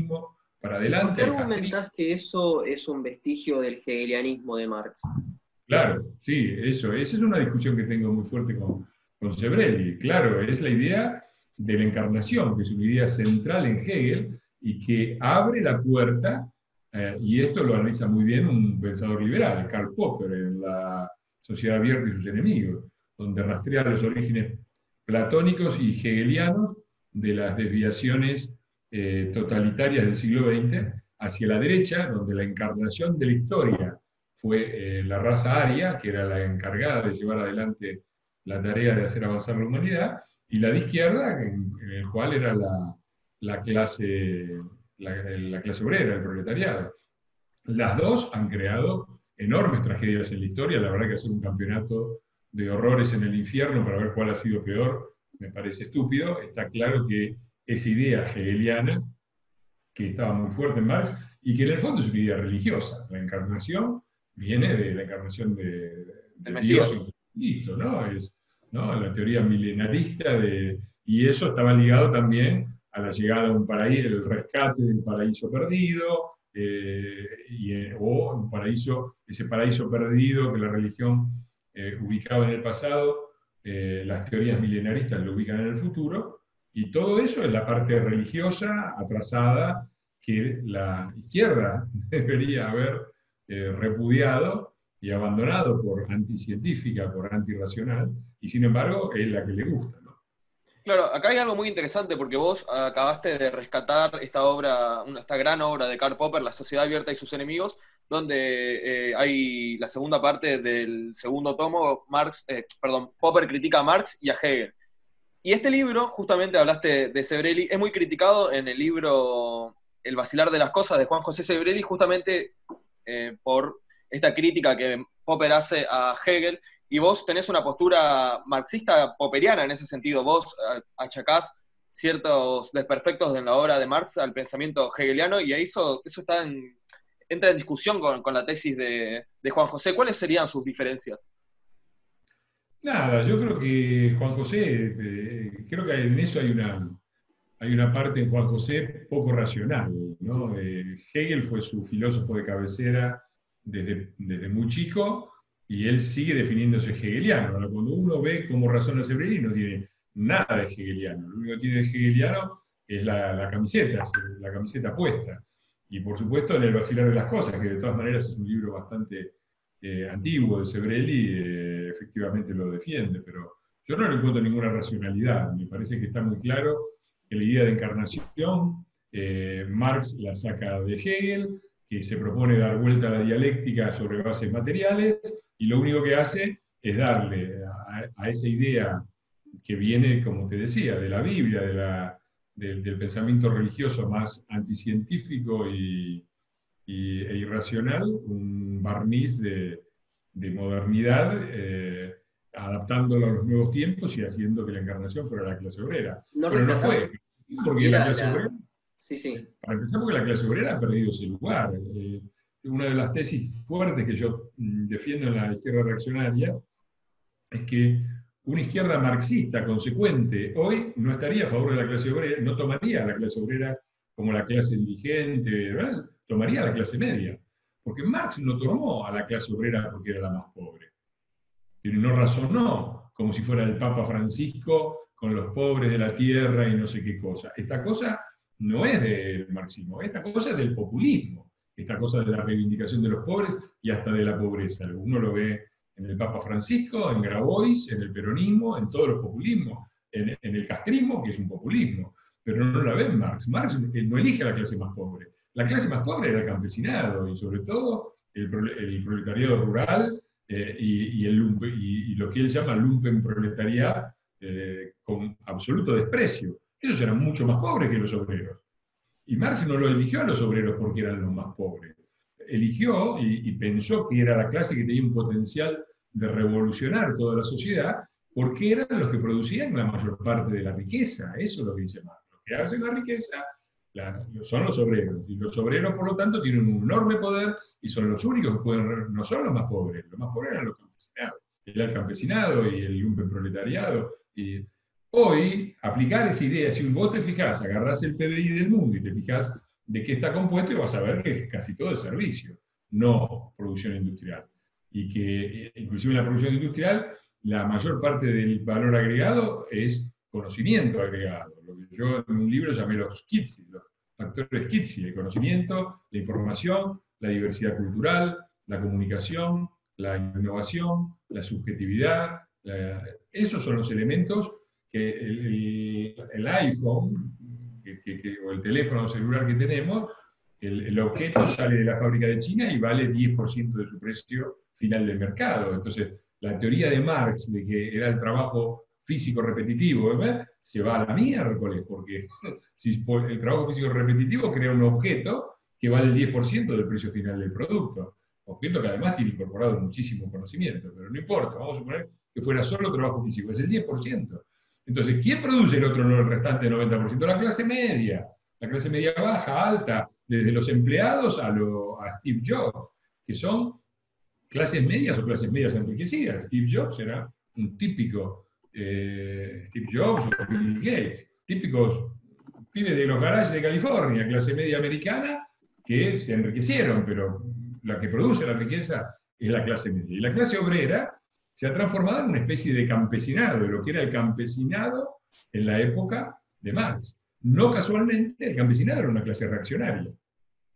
peronismo para ¿Por qué adelante, al castrismo. argumentás que eso es un vestigio del hegelianismo de Marx? Claro, sí, eso. Esa es una discusión que tengo muy fuerte con Sebrelli. Claro, es la idea de la encarnación, que es una idea central en Hegel y que abre la puerta, y esto lo analiza muy bien un pensador liberal, Karl Popper, en La Sociedad Abierta y sus enemigos, donde rastrea los orígenes platónicos y hegelianos de las desviaciones totalitarias del siglo XX hacia la derecha, donde la encarnación de la historia fue la raza aria, que era la encargada de llevar adelante la tarea de hacer avanzar la humanidad, y la de izquierda, en el cual era la clase, la clase obrera, el proletariado. Las dos han creado enormes tragedias en la historia. La verdad que hacer un campeonato de horrores en el infierno para ver cuál ha sido peor me parece estúpido. Está claro que esa idea hegeliana, que estaba muy fuerte en Marx, y que en el fondo es una idea religiosa. La encarnación viene de la encarnación El de Dios Mesías. en Jesucristo, ¿no? ¿no? La teoría milenarista y eso estaba ligado también a la llegada a un paraíso, el rescate del paraíso perdido, o un paraíso, ese paraíso perdido que la religión ubicaba en el pasado, las teorías milenaristas lo ubican en el futuro, y todo eso es la parte religiosa atrasada que la izquierda debería haber repudiado y abandonado por anticientífica, por antirracional, y sin embargo es la que le gusta, ¿no? Claro, acá hay algo muy interesante porque vos acabaste de rescatar esta obra, esta gran obra de Karl Popper, La Sociedad Abierta y sus enemigos, donde hay la segunda parte del segundo tomo, Popper critica a Marx y a Hegel. Y este libro, justamente hablaste de Sebrelli, es muy criticado en el libro El vacilar de las cosas de Juan José Sebrelli, justamente por esta crítica que Popper hace a Hegel, y vos tenés una postura marxista popperiana en ese sentido. Vos achacás ciertos desperfectos en la obra de Marx al pensamiento hegeliano, y eso entra en discusión con la tesis de Juan José. ¿Cuáles serían sus diferencias? Nada, yo creo que Juan José, creo que en eso hay una parte en Juan José poco racional, ¿no? Hegel fue su filósofo de cabecera desde muy chico y él sigue definiéndose hegeliano. Ahora, cuando uno ve cómo razona Sebrelli, no tiene nada de hegeliano. Lo único que tiene de hegeliano es la camiseta puesta. Y por supuesto en el vacilar de las cosas, que de todas maneras es un libro bastante antiguo de Sebrelli, efectivamente lo defiende, pero yo no le encuentro ninguna racionalidad. Me parece que está muy claro que la idea de encarnación, Marx la saca de Hegel, que se propone dar vuelta a la dialéctica sobre bases materiales, y lo único que hace es darle a esa idea que viene, como te decía, de la Biblia, del pensamiento religioso más anticientífico e irracional, un barniz de modernidad, adaptándolo a los nuevos tiempos y haciendo que la encarnación fuera la clase obrera. ¿No Pero no rescatás fue, ni porque la siquiera clase obrera, Sí, sí. para empezar, porque la clase obrera ha perdido ese lugar. Una de las tesis fuertes que yo defiendo en la izquierda reaccionaria es que una izquierda marxista consecuente hoy no estaría a favor de la clase obrera, no tomaría a la clase obrera como la clase dirigente, ¿verdad? Tomaría a la clase media. Porque Marx no tomó a la clase obrera porque era la más pobre. No razonó como si fuera el Papa Francisco con los pobres de la tierra y no sé qué cosa. Esta cosa no es del marxismo, esta cosa es del populismo, esta cosa de la reivindicación de los pobres y hasta de la pobreza. Uno lo ve en el Papa Francisco, en Grabois, en el peronismo, en todos los populismos, en el castrismo, que es un populismo, pero no la ve en Marx. Marx no elige a la clase más pobre. La clase más pobre era el campesinado y sobre todo el proletariado rural, y lo que él llama lumpenproletariat, con absoluto desprecio. Ellos eran mucho más pobres que los obreros. Y Marx no lo eligió a los obreros porque eran los más pobres. Eligió y pensó que era la clase que tenía un potencial de revolucionar toda la sociedad porque eran los que producían la mayor parte de la riqueza. Eso es lo que dice Marx. Lo que hace la riqueza son los obreros. Y los obreros, por lo tanto, tienen un enorme poder y son los únicos que pueden, no son los más pobres eran los campesinados. Era el campesinado y el lumpenproletariado. Y hoy, aplicar esa idea, si vos te fijás, agarrás el PBI del mundo y te fijás de qué está compuesto y vas a ver que casi todo es servicio, no producción industrial. Y que inclusive en la producción industrial la mayor parte del valor agregado es conocimiento agregado. Lo que yo en un libro llamé los KITSI, los factores KITSI: el conocimiento, la información, la diversidad cultural, la comunicación, la innovación, la subjetividad. Esos son los elementos que el iPhone o el teléfono celular que tenemos, el objeto sale de la fábrica de China y vale 10% de su precio final del mercado. Entonces, la teoría de Marx de que era el trabajo físico repetitivo, ¿verdad?, se va a la miércoles, porque si el trabajo físico repetitivo crea un objeto que vale el 10% del precio final del producto. Objeto que además tiene incorporado muchísimo conocimiento, pero no importa, vamos a suponer que fuera solo trabajo físico, es el 10%. Entonces, ¿quién produce el otro, el restante 90%? La clase media baja, alta, desde los empleados a Steve Jobs, que son clases medias o clases medias enriquecidas. Steve Jobs era un típico Steve Jobs o Bill Gates, típicos pibes de los garages de California, clase media americana, que se enriquecieron, pero la que produce la riqueza es la clase media. Y la clase obrera se ha transformado en una especie de campesinado, de lo que era el campesinado en la época de Marx. No casualmente, el campesinado era una clase reaccionaria,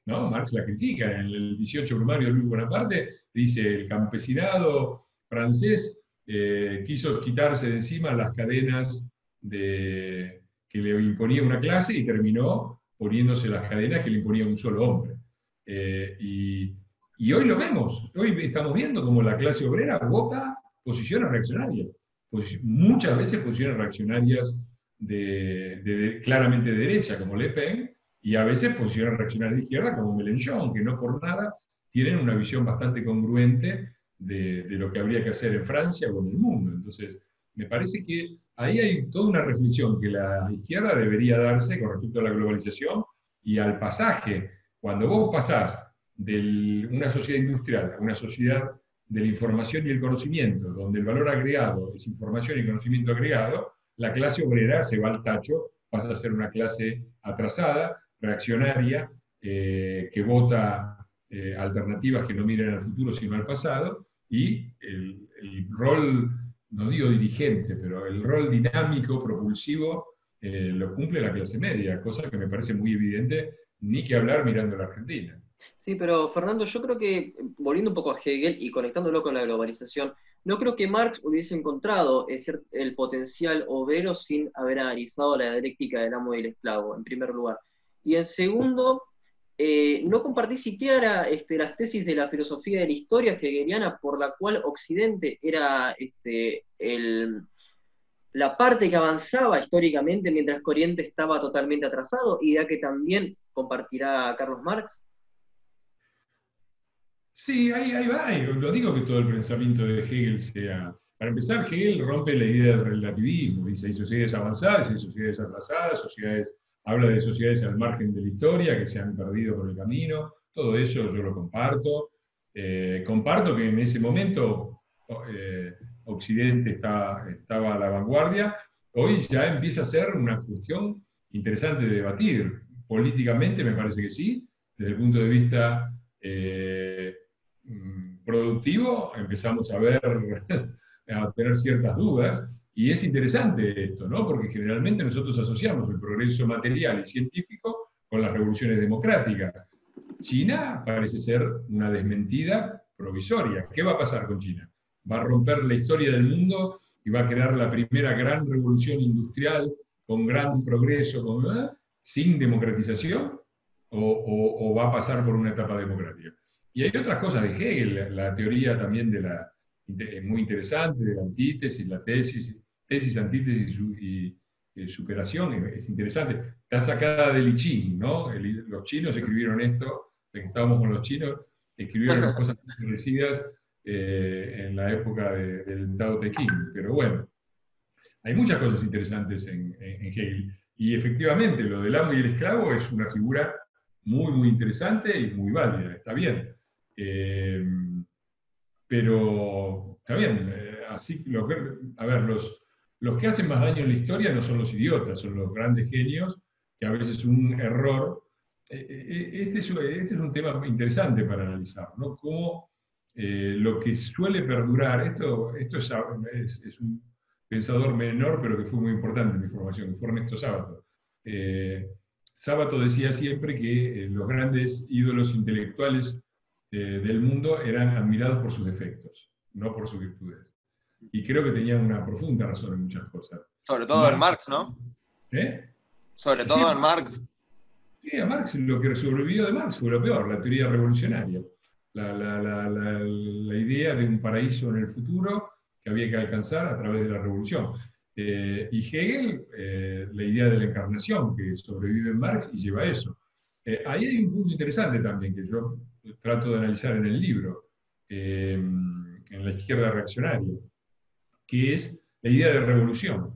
¿no? Marx la critica en el 18 Brumario de Luis Bonaparte, dice: el campesinado francés quiso quitarse de encima las cadenas que le imponía una clase y terminó poniéndose las cadenas que le imponía un solo hombre. Y hoy lo vemos, hoy estamos viendo como la clase obrera vota posiciones reaccionarias, muchas veces posiciones reaccionarias claramente de derecha, como Le Pen, y a veces posiciones reaccionarias de izquierda, como Mélenchon, que no por nada tienen una visión bastante congruente de lo que habría que hacer en Francia o en el mundo. Entonces, me parece que ahí hay toda una reflexión que la izquierda debería darse con respecto a la globalización y al pasaje. Cuando vos pasás de una sociedad industrial a una sociedad de la información y el conocimiento, donde el valor agregado es información y conocimiento agregado, la clase obrera se va al tacho, pasa a ser una clase atrasada, reaccionaria, que vota alternativas que no miren al futuro sino al pasado, y el rol, no digo dirigente, pero el rol dinámico, propulsivo, lo cumple la clase media, cosa que me parece muy evidente, ni que hablar mirando a la Argentina. Sí, pero Fernando, yo creo que, volviendo un poco a Hegel y conectándolo con la globalización, no creo que Marx hubiese encontrado el potencial obrero sin haber analizado la dialéctica del amo y el esclavo, en primer lugar. Y en segundo, no compartí siquiera las tesis de la filosofía de la historia hegeliana, por la cual Occidente era la parte que avanzaba históricamente, mientras que Oriente estaba totalmente atrasado, idea que también compartirá Carlos Marx. Sí, ahí va. No digo que todo el pensamiento de Hegel sea... Para empezar, Hegel rompe la idea del relativismo. Dice: hay sociedades avanzadas, hay sociedades atrasadas, habla de sociedades al margen de la historia que se han perdido por el camino. Todo eso yo lo comparto. Comparto que en ese momento Occidente estaba a la vanguardia. Hoy ya empieza a ser una cuestión interesante de debatir. Políticamente me parece que sí, desde el punto de vista productivo empezamos a tener ciertas dudas, y es interesante esto, ¿no? Porque generalmente nosotros asociamos el progreso material y científico con las revoluciones democráticas. China parece ser una desmentida provisoria. ¿Qué va a pasar con China? ¿Va a romper la historia del mundo y va a crear la primera gran revolución industrial con gran progreso, sin democratización? ¿O va a pasar por una etapa democrática? Y hay otras cosas de Hegel, la teoría también muy interesante de la antítesis, la tesis, antítesis y superación, es interesante. Está sacada del I Ching, ¿no? Los chinos escribieron esto, estábamos con los chinos, escribieron cosas parecidas en la época del Tao Te Ching. Pero bueno, hay muchas cosas interesantes en Hegel. Y efectivamente, lo del amo y el esclavo es una figura muy, muy interesante y muy válida, está bien. Pero está bien, así, a ver, los que hacen más daño en la historia no son los idiotas, son los grandes genios, que a veces un error este es un tema interesante para analizar, ¿no? Cómo lo que suele perdurar, esto es un pensador menor, pero que fue muy importante en mi formación, que fue Ernesto Sábato. Sábato decía siempre que los grandes ídolos intelectuales del mundo eran admirados por sus defectos, no por sus virtudes. Y creo que tenían una profunda razón en muchas cosas. Sobre todo en Marx, ¿no? Sobre todo Sí, en Marx. Sí, a Marx lo que sobrevivió de Marx fue lo peor, la teoría revolucionaria. La idea de un paraíso en el futuro que había que alcanzar a través de la revolución. Y Hegel, la idea de la encarnación, que sobrevive en Marx y lleva a eso. Ahí hay un punto interesante también que yo trato de analizar en el libro, en la izquierda reaccionaria, que es la idea de revolución.